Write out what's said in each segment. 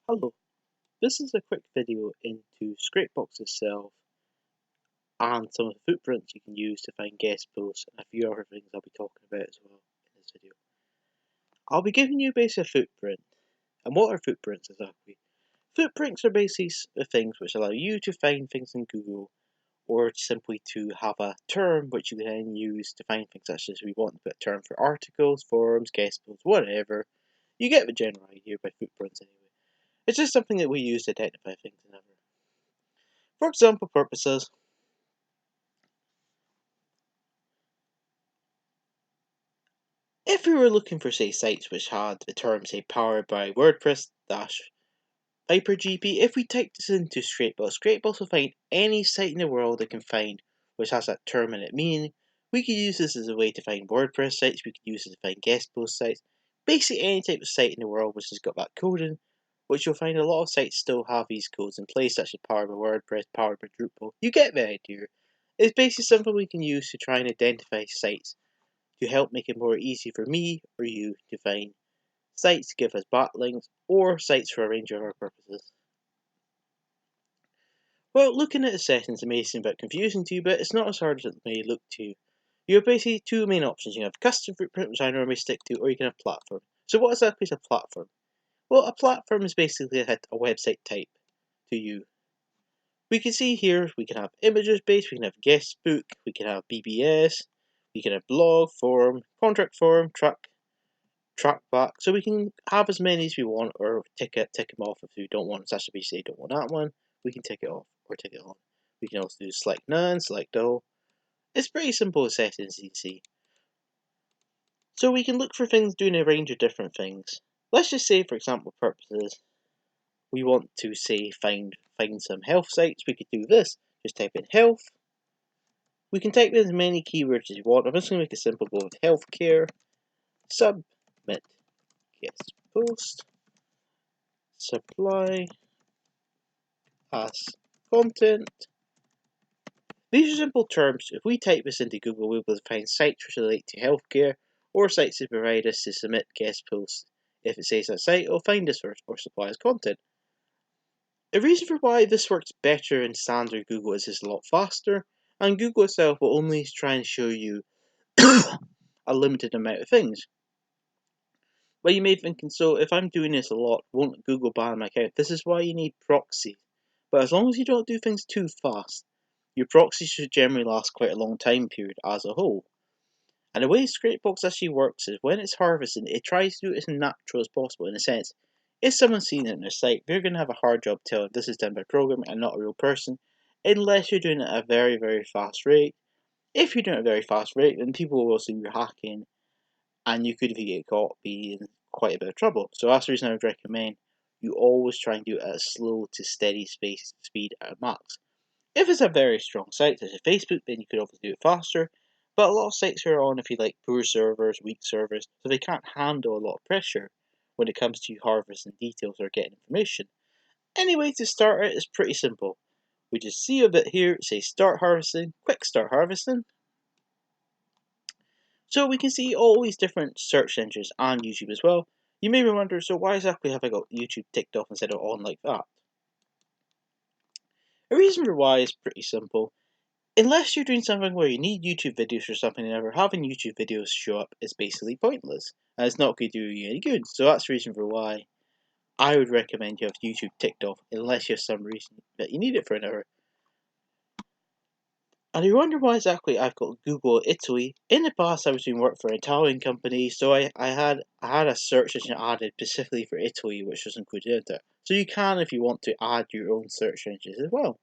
Hello, this is a quick video into scrapebox itself and some of the footprints you can use to find guest posts and a few other things I'll be talking about as well in this video. I'll be giving you basically a footprint. And what are footprints exactly? Footprints are basically things which allow you to find things in Google or simply to have a term which you can then use to find things such as we want to put a term for articles, forums, guest posts, whatever. You get the general idea by footprints anyway. It's just something that we use to identify things in ever. For example purposes, if we were looking for, say, sites which had the term, say, powered by WordPress hypergp, if we type this into scrapebox will find any site in the world it can find which has that term in it. Meaning, we could use this as a way to find WordPress sites, we could use it to find guest post sites, basically any type of site in the world which has got that code in, which you'll find a lot of sites still have these codes in place, such as powered by WordPress, powered by Drupal. You get the idea. It's basically something we can use to try and identify sites to help make it more easy for me or you to find sites to give us backlinks or sites for a range of other purposes. Well, looking at the settings may seem a bit confusing to you, but it's not as hard as it may look to you. You have basically two main options. You have custom footprint, which I normally stick to, or you can have platform. So what exactly is a platform? Well, a platform is basically a website type to you. We can see here, we can have images based, we can have guest book, we can have BBS, we can have blog, forum, contract forum, track back, so we can have as many as we want or tick them off if we don't want, such as we say don't want that one, we can tick it off or tick it on. We can also do select none, select all. It's pretty simple settings, you can see. So we can look for things doing a range of different things. Let's just say, for example purposes, we want to say find some health sites. We could do this, just type in health. We can type in as many keywords as you want. I'm just going to make it simple, go with healthcare, submit guest post, supply as content. These are simple terms. If we type this into Google, we'll be able to find sites which relate to healthcare or sites that provide us to submit guest posts. If it says that site, it'll find us or supply as content. The reason for why this works better in standard Google is it's a lot faster, and Google itself will only try and show you a limited amount of things. But you may be thinking, so if I'm doing this a lot, won't Google ban my account? This is why you need proxies. But as long as you don't do things too fast, your proxies should generally last quite a long time period as a whole. And the way scrapebox actually works is when it's harvesting, it tries to do it as natural as possible. In a sense, if someone's seen it on their site, they're going to have a hard job telling this is done by a program and not a real person, unless you're doing it at a very, very fast rate. If you're doing it at a very fast rate, then people will see you're hacking, and you could, if you get caught, be in quite a bit of trouble. So that's the reason I would recommend you always try and do it at a slow to steady speed at max. If it's a very strong site, such as Facebook, then you could obviously do it faster. But a lot of sites are on, if you like, poor servers, weak servers, so they can't handle a lot of pressure when it comes to harvesting details or getting information. Anyway, to start it, it's pretty simple. We just see a bit here, say start harvesting, quick start harvesting. So we can see all these different search engines and YouTube as well. You may wonder, so why exactly have I got YouTube ticked off instead of on like that? The reason for why is pretty simple. Unless you're doing something where you need YouTube videos or something, ever having YouTube videos show up is basically pointless, and it's not going to do you any good. So that's the reason for why I would recommend you have YouTube ticked off, unless you have some reason that you need it for another. And you wonder why exactly I've got Google Italy. In the past, I was doing work for an Italian company, so I had a search engine added specifically for Italy, which was included in it. So you can, if you want to, add your own search engines as well.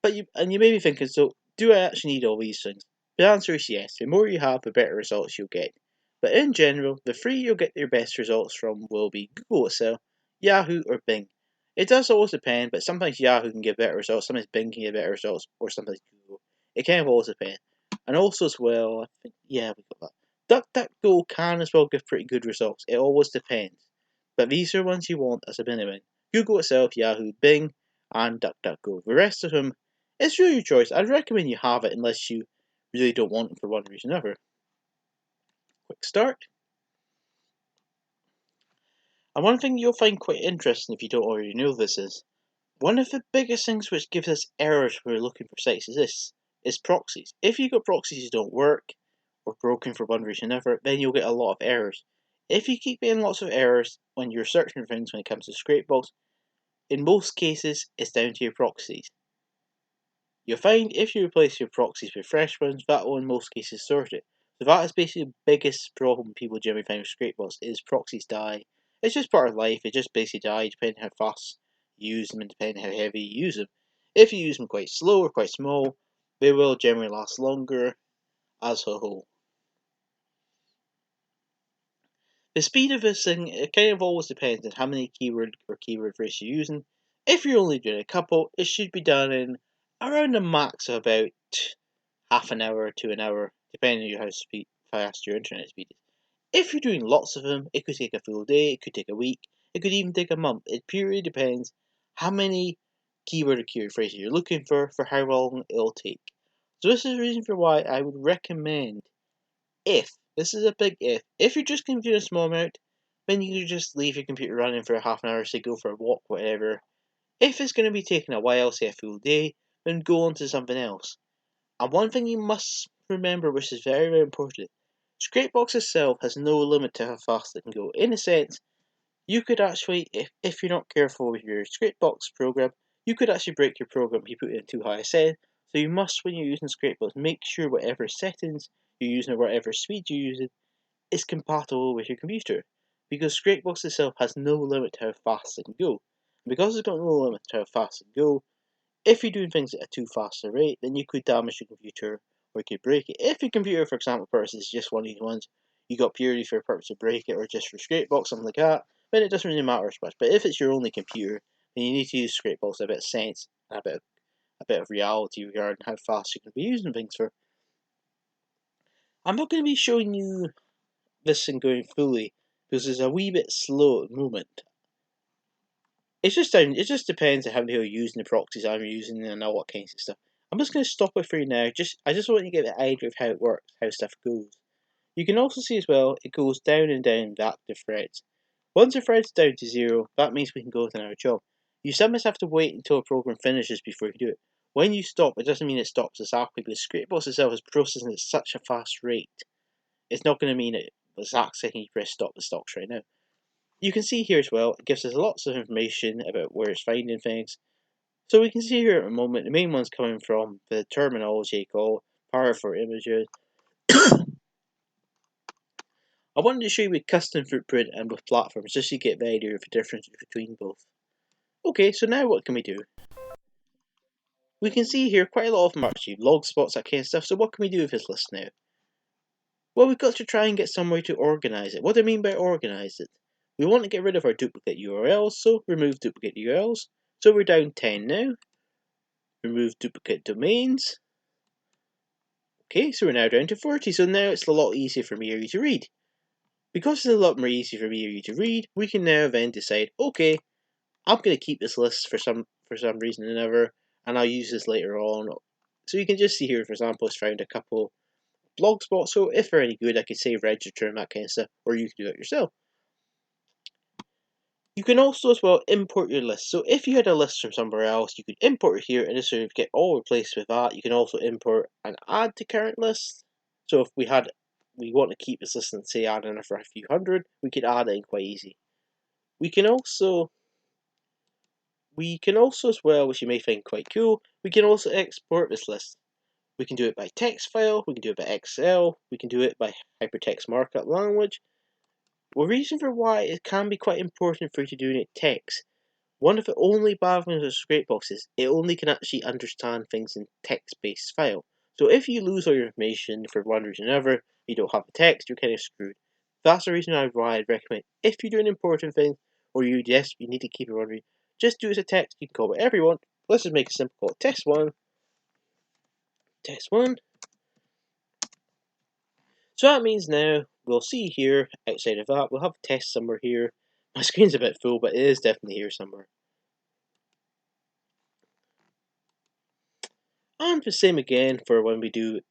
But you may be thinking, so do I actually need all these things? The answer is yes. The more you have, the better results you'll get. But in general, the three you'll get your best results from will be Google itself, Yahoo, or Bing. It does always depend, but sometimes Yahoo can give better results, sometimes Bing can give better results, or sometimes Google. It kind of always depends. And also as well, I think, yeah, we got that. DuckDuckGo can as well give pretty good results. It always depends. But these are ones you want as a minimum. Google itself, Yahoo, Bing, and DuckDuckGo. The rest of them, it's really your choice. I'd recommend you have it unless you really don't want it for one reason or another. Quick start. And one thing you'll find quite interesting if you don't already know this is, one of the biggest things which gives us errors when we're looking for sites is this, is proxies. If you've got proxies that don't work, or broken for one reason or another, then you'll get a lot of errors. If you keep getting lots of errors when you're searching for things when it comes to scrapebox, in most cases it's down to your proxies. You'll find if you replace your proxies with fresh ones, that will in most cases sort it. So that is basically the biggest problem people generally find with scrapebox is proxies die. It's just part of life, it just basically die depending how fast you use them and depending how heavy you use them. If you use them quite slow or quite small, they will generally last longer as a whole. The speed of this thing, it kind of always depends on how many keyword or keyword phrases you're using. If you're only doing a couple, it should be done in around a max of about half an hour to an hour, depending on how fast your internet speed is. If you're doing lots of them, it could take a full day, it could take a week, it could even take a month. It purely depends how many keyword or keyword phrases you're looking for how long it'll take. So this is the reason for why I would recommend, if, this is a big if you're just going to do a small amount, then you can just leave your computer running for a half an hour, say go for a walk, whatever. If it's going to be taking a while, say a full day, then go on to something else. And one thing you must remember, which is very, very important, Scrapebox itself has no limit to how fast it can go. In a sense, you could actually, if you're not careful with your Scrapebox program, you could actually break your program if you put it in too high a setting. So you must, when you're using Scrapebox, make sure whatever settings you're using or whatever speed you're using is compatible with your computer. Because Scrapebox itself has no limit to how fast it can go. And because it's got no limit to how fast it can go, if you're doing things at a too fast a rate, then you could damage your computer or you could break it. If your computer, for example, purpose is just one of these ones you got purely for the purpose to break it or just for Scrapebox, something like that, then it doesn't really matter as much. But if it's your only computer, then you need to use Scrapebox with a bit of sense and a bit of reality regarding how fast you can be using things for. I'm not going to be showing you this thing going fully because it's a wee bit slow at the moment. It just depends on how many are using the proxies I'm using and all that kinds of stuff. I'm just going to stop it for you now. I just want you to get the idea of how it works, how stuff goes. You can also see as well, it goes down and down the active threads. Once the thread's down to 0, that means we can go with another job. You sometimes have to wait until a program finishes before you can do it. When you stop, it doesn't mean it stops exactly, because Scrapebox itself is processing at such a fast rate. It's not going to mean it the exact second you press stop, it stops right now. You can see here as well, it gives us lots of information about where it's finding things. So we can see here at the moment, the main one's coming from the terminology called power for images. I wanted to show you with custom footprint and with platforms, just so you get the idea of the difference between both. Okay, so now what can we do? We can see here quite a lot of them actually, log spots, that kind of stuff. So what can we do with this list now? Well, we've got to try and get some way to organize it. What do I mean by organize it? We want to get rid of our duplicate URLs, so remove duplicate URLs. So we're down 10 now. Remove duplicate domains. Okay, so we're now down to 40, so now it's a lot easier for me or you to read. Because it's a lot more easy for me or you to read, we can now then decide, okay, I'm going to keep this list for some reason or another, and I'll use this later on. So you can just see here, for example, it's found a couple blog spots, so if they're any good, I could say register and that kind of stuff, or you can do it yourself. You can also as well import your list. So if you had a list from somewhere else, you could import it here and just sort of get all replaced with that. You can also import and add to current lists. So if we want to keep this list and say add in for a few hundred, we could add it in quite easy. We can also as well, which you may find quite cool, we can also export this list. We can do it by text file, we can do it by Excel, we can do it by hypertext markup language. The reason for why it can be quite important for you to do it text. One of the only bad things with Scrapebox is it only can actually understand things in text-based file. So if you lose all your information for one reason or another, you don't have the text, you're kind of screwed. That's the reason why I'd recommend, if you're doing important things, or you need to keep it running, just do it as a text. You can call it whatever you want. Let's just make it simple, call it test1. Test1. So that means now, we'll see here, outside of that, we'll have test somewhere here. My screen's a bit full, but it is definitely here somewhere. And the same again for when we do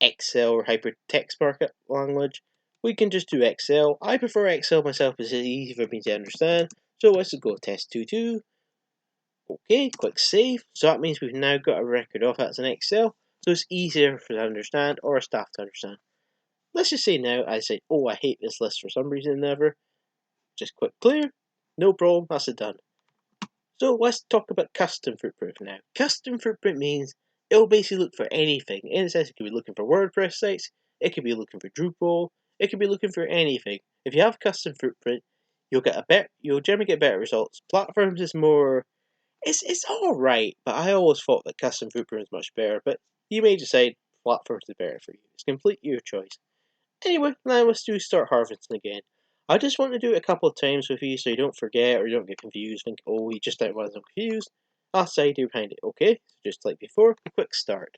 Excel or hypertext markup language. we can just do Excel. I prefer Excel myself because it's easy for me to understand. So let's go test 22. Okay, click save. So that means we've now got a record of that's in Excel. So it's easier for to understand or staff to understand. Let's just say now I say, oh, I hate this list for some reason ever. Just click clear. No problem, that's it done. So let's talk about custom footprint now. Custom footprint means it'll basically look for anything. In a sense, it could be looking for WordPress sites, it could be looking for Drupal, it could be looking for anything. If you have custom footprint, you'll generally get better results. Platforms is more, it's alright, but I always thought that custom footprint is much better. But you may decide platforms is better for you. It's completely your choice. Anyway, now let's start harvesting again. I just want to do it a couple of times with you so you don't forget or you don't get confused, think, oh, you just don't want to confused. That's the idea behind it, okay? So just like before, a quick start.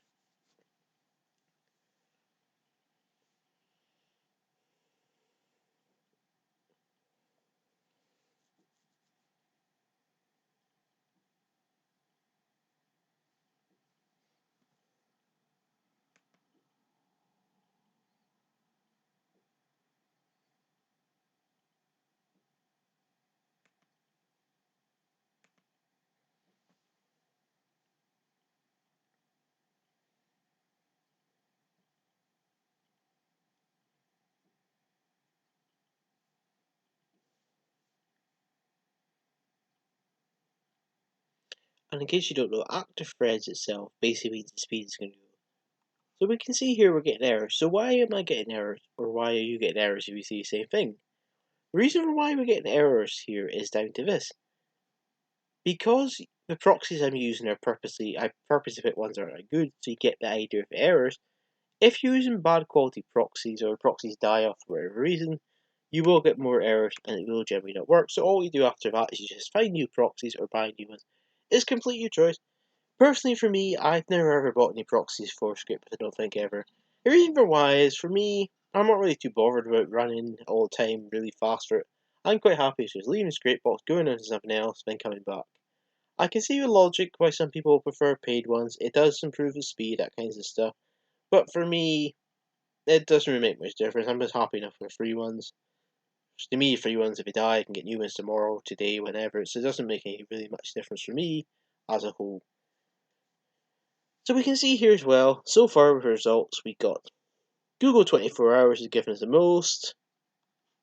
And in case you don't know, active threads itself basically means the speed is going to go. So we can see here we're getting errors. So why am I getting errors? Or why are you getting errors if you see the same thing? The reason for why we're getting errors here is down to this. Because the proxies I'm using are I purposely pick ones that aren't good, so you get the idea of errors. If you're using bad quality proxies or proxies die off for whatever reason, you will get more errors and it will generally not work. So all you do after that is you just find new proxies or buy new ones. It's completely your choice. Personally for me, I've never ever bought any proxies for script, I don't think ever. The reason for why is for me, I'm not really too bothered about running all the time really fast for it. I'm quite happy just leaving scrapebox, going into something else, then coming back. I can see the logic why some people prefer paid ones. It does improve the speed, that kinds of stuff. But for me, it doesn't really make much difference. I'm just happy enough with free ones. To me, free ones, if they die, I can get new ones tomorrow, today, whenever. So it doesn't make any really much difference for me as a whole. So we can see here as well, so far with the results, we got Google 24 hours is giving us the most.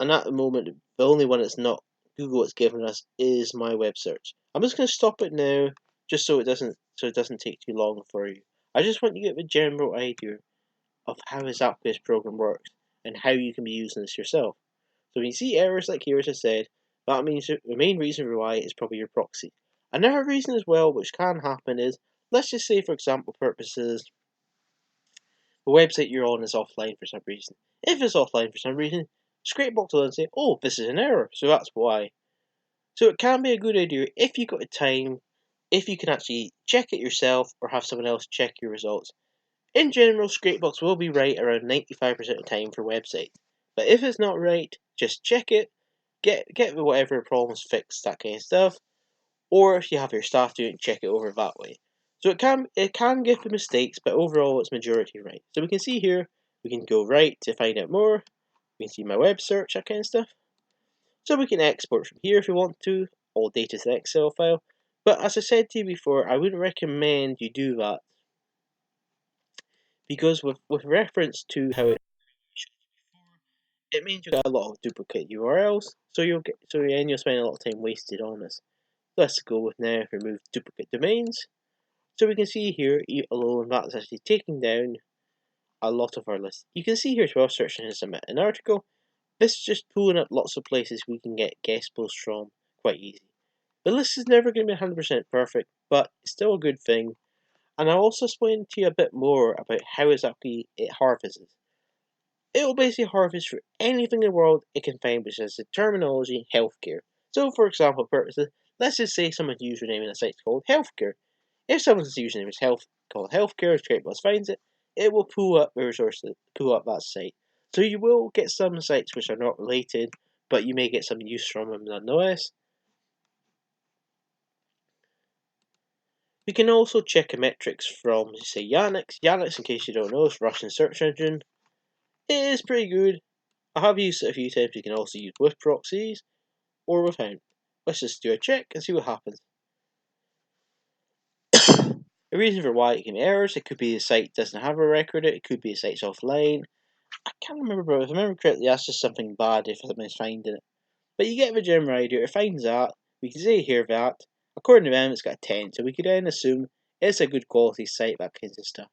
And at the moment, the only one that's not Google that's given us is my web search. I'm just going to stop it now, just so it doesn't take too long for you. I just want you to get the general idea of how exactly this program works and how you can be using this yourself. So when you see errors like here, as I said, that means the main reason for why is probably your proxy. Another reason as well, which can happen, is let's just say, for example purposes, the website you're on is offline for some reason. If it's offline for some reason, Scrapebox will then say, oh, this is an error, so that's why. So it can be a good idea if you've got the time, if you can actually check it yourself or have someone else check your results. In general, Scrapebox will be right around 95% of the time for websites. But if it's not right, just check it, get whatever problems fixed, that kind of stuff. Or if you have your staff do it, check it over that way. So it can give the mistakes, but overall it's majority right. So we can see here, we can go right to find out more. We can see my web search, that kind of stuff. So we can export from here if you want to, all data to an Excel file. But as I said to you before, I wouldn't recommend you do that. Because with reference to how it means you get a lot of duplicate URLs, so you'll spend a lot of time wasted on this. Let's go with now remove duplicate domains. So we can see here, alone that's actually taking down a lot of our list. You can see here as well, searching to submit an article. This is just pulling up lots of places we can get guest posts from quite easy. The list is never going to be 100% perfect, but it's still a good thing. And I'll also explain to you a bit more about how exactly it harvests. It will basically harvest for anything in the world it can find which has the terminology healthcare. So for example purposes, let's just say someone's username in a site called healthcare. If someone's username is called healthcare, Scrapebox finds it, it will pull up the resources, pull up that site. So you will get some sites which are not related, but you may get some use from them nonetheless. We can also check the metrics from, say, Yandex. Yandex, in case you don't know, is Russian search engine. It is pretty good. I have used it a few times. You can also use with proxies or without. Let's just do a check and see what happens. The reason for why it can be errors, it could be the site doesn't have a record, it could be the site's offline. I can't remember, but if I remember correctly, that's just something bad if someone's finding it. But you get the general idea. It finds that. We can say here that, according to them, it's got a 10, so we could then assume it's a good quality site, that kind of stuff.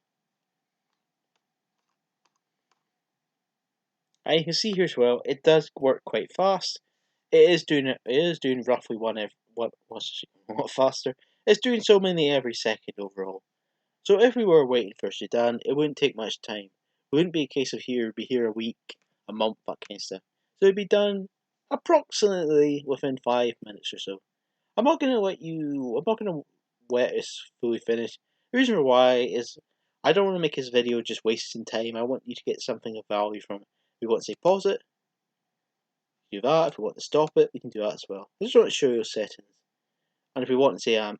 And you can see here as well, it does work quite fast. It is doing roughly what faster. It's doing so many every second overall. So if we were waiting for it to be done, it wouldn't take much time. It wouldn't be a case of it'd be here a week, a month, that kind of stuff. So it'd be done approximately within 5 minutes or so. I'm not gonna wait it's fully finished. The reason for why is I don't want to make this video just wasting time. I want you to get something of value from it. If we want to say pause it, do that. If we want to stop it, we can do that as well. I just want to show you settings. And if we want to say a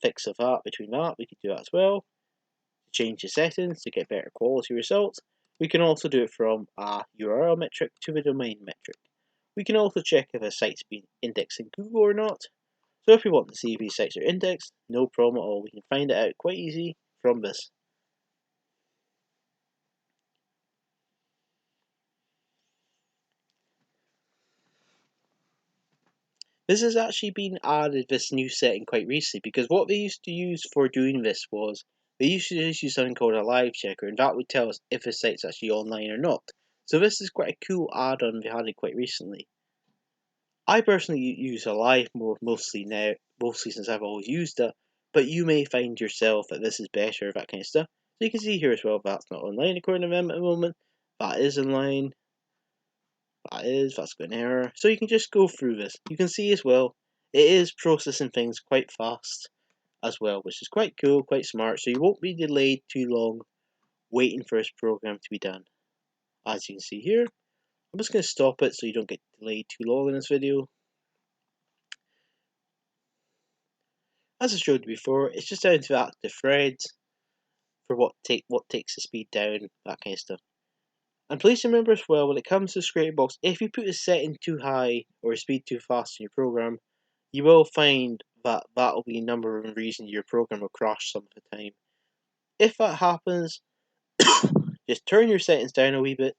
fix of that between that, we can do that as well. Change the settings to get better quality results. We can also do it from a URL metric to the domain metric. We can also check if a site's been indexed in Google or not. So if we want to see if these sites are indexed, no problem at all. We can find it out quite easy from this. This has actually been added, this new setting, quite recently, because what they used to use for doing this was they used to just use something called a live checker, and that would tell us if a site's actually online or not. So this is quite a cool add-on they added quite recently. I personally use a live mode mostly since I've always used it, but you may find yourself that this is better, that kind of stuff. So you can see here as well, that's not online according to them at the moment, that is online, that's got an error. So you can just go through this. You can see as well, it is processing things quite fast as well, which is quite cool, quite smart, so you won't be delayed too long waiting for this program to be done. As you can see here, I'm just going to stop it so you don't get delayed too long in this video. As I showed you before, it's just down to active threads for what takes the speed down, that kind of stuff. And please remember as well, when it comes to scrapebox, if you put a setting too high or a speed too fast in your program, you will find that will be a number one reason your program will crash some of the time. If that happens, just turn your settings down a wee bit,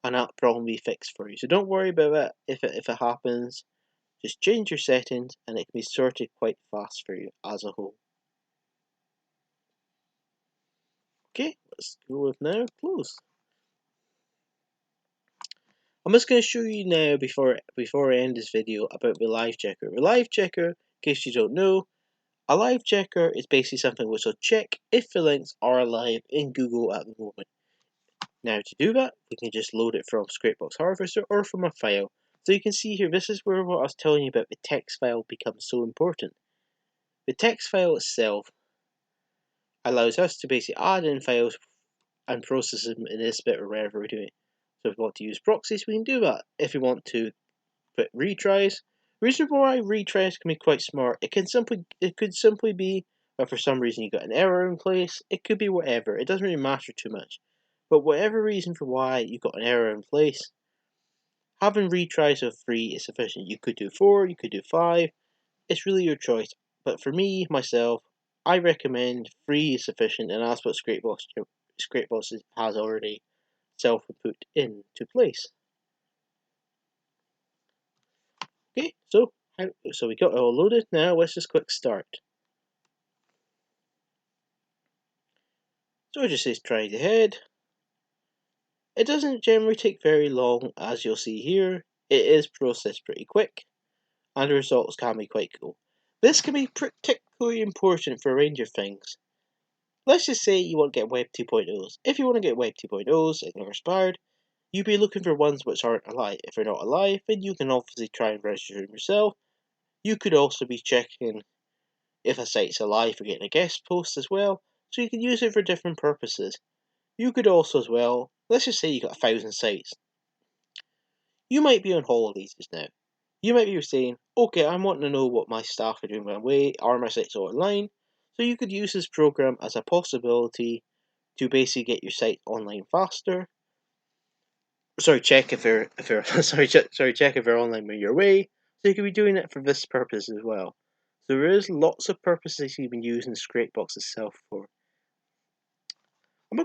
and that problem will be fixed for you. So don't worry about it if it happens. Just change your settings, and it can be sorted quite fast for you as a whole. Okay, let's go with now close. I'm just going to show you now before I end this video about the live checker. The live checker, in case you don't know, a live checker is basically something which will check if the links are alive in Google at the moment. Now to do that, we can just load it from Scrapebox Harvester or from a file. So you can see here, this is where what I was telling you about the text file becomes so important. The text file itself allows us to basically add in files and process them in this bit or wherever we're doing. So if we want to use proxies, we can do that. If we want to put retries, the reason why retries can be quite smart, it could simply be that for some reason you got an error in place. It could be whatever. It doesn't really matter too much. But whatever reason for why you got an error in place, having retries of 3 is sufficient. You could do 4, you could do 5. It's really your choice. But for me, myself, I recommend 3 is sufficient, and that's what Scrapebox has already self-put into place. Okay, so we got it all loaded. Now let's just click start. So it just says try ahead. It doesn't generally take very long, as you'll see here. It is processed pretty quick, and the results can be quite cool. This can be particularly important for a range of things. Let's just say you want to get Web 2.0s. If you want to get Web 2.0s and you're inspired, you'd be looking for ones which aren't alive. If they're not alive, then you can obviously try and register them yourself. You could also be checking if a site's alive for getting a guest post as well, so you can use it for different purposes. You could also as well, let's just say you got 1,000 sites. You might be on holidays just now. You might be saying, okay, I'm wanting to know what my staff are doing away, are my sites online? So you could use this program as a possibility to basically get your site online faster. check if they're check if they're online when you're away. So you could be doing it for this purpose as well. So there is lots of purposes you can use in scrapebox itself for. I'm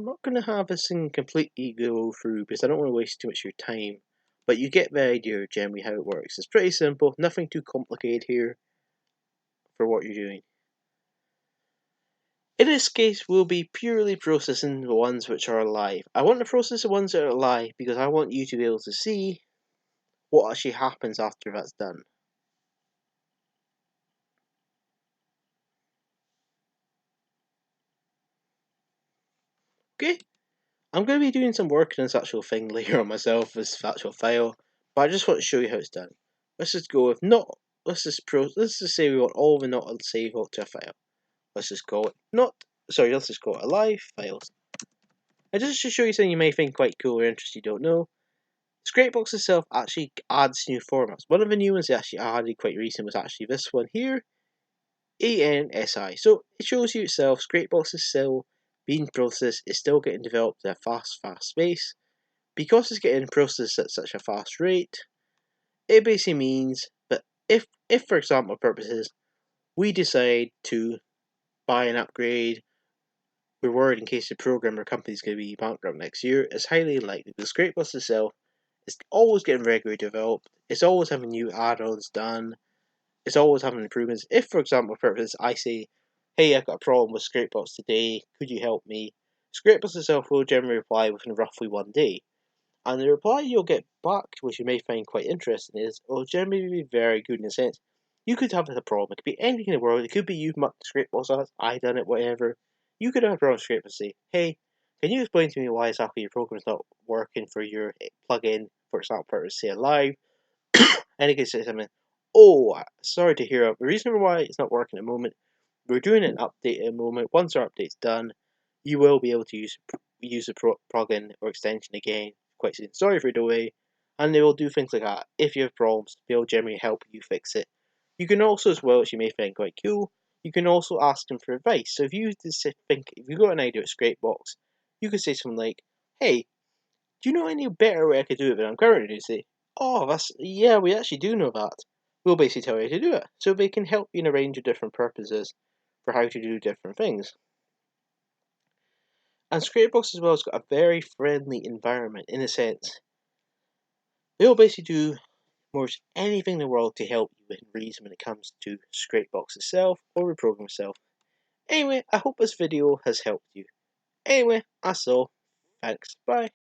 not gonna have this thing completely go through because I don't want to waste too much of your time. But you get the idea generally how it works. It's pretty simple, nothing too complicated here for what you're doing. In this case, we'll be purely processing the ones which are alive. I want to process the ones that are alive because I want you to be able to see what actually happens after that's done. Okay, I'm going to be doing some work on this actual thing later on myself, this actual file, but I just want to show you how it's done. Let's just go with not, let's just say we want all the not save to a file. Let's just call it let's just call it alive files. And just to show you something you may find quite cool or interesting you don't know, Scrapebox itself actually adds new formats. One of the new ones they actually added quite recently was actually this one here, ANSI. So it shows you itself, Scrapebox is still being processed, it's still getting developed at a fast pace. Because it's getting processed at such a fast rate, it basically means that if for example purposes, we decide to buy an upgrade, we're worried in case the program or company is going to be bankrupt next year, it's highly likely the Scrapebox itself is always getting regularly developed, it's always having new add-ons done, it's always having improvements. If, for example, purpose, I say, hey, I've got a problem with Scrapebox today, could you help me? Scrapebox itself will generally reply within roughly 1 day. And the reply you'll get back, which you may find quite interesting, is will generally be very good in a sense. You could have a problem. It could be anything in the world. It could be you've mucked Scrapebox, I done it, whatever. You could have a problem with Scrapebox and say, hey, can you explain to me why exactly your program's not working for your plugin, for example, purpose, say Alive? And it could say something, oh, sorry to hear. The reason why it's not working at the moment, we're doing an update at the moment. Once our update's done, you will be able to use the plugin or extension again quite soon. Sorry for the delay. And they will do things like that. If you have problems, they'll generally help you fix it. You can also, as well, as you may find quite cool, you can also ask them for advice. So if you think, if you've got an idea at Scrapebox, you could say something like, hey, do you know any better way I could do it than I'm currently doing? Say, oh, yeah, we actually do know that. We'll basically tell you how to do it. So they can help you in a range of different purposes for how to do different things. And Scrapebox as well has got a very friendly environment in a sense. They'll basically do almost anything in the world to help you within reason when it comes to Scrapebox itself or the program itself. Anyway, I hope this video has helped you. Anyway, that's all. Thanks. Bye.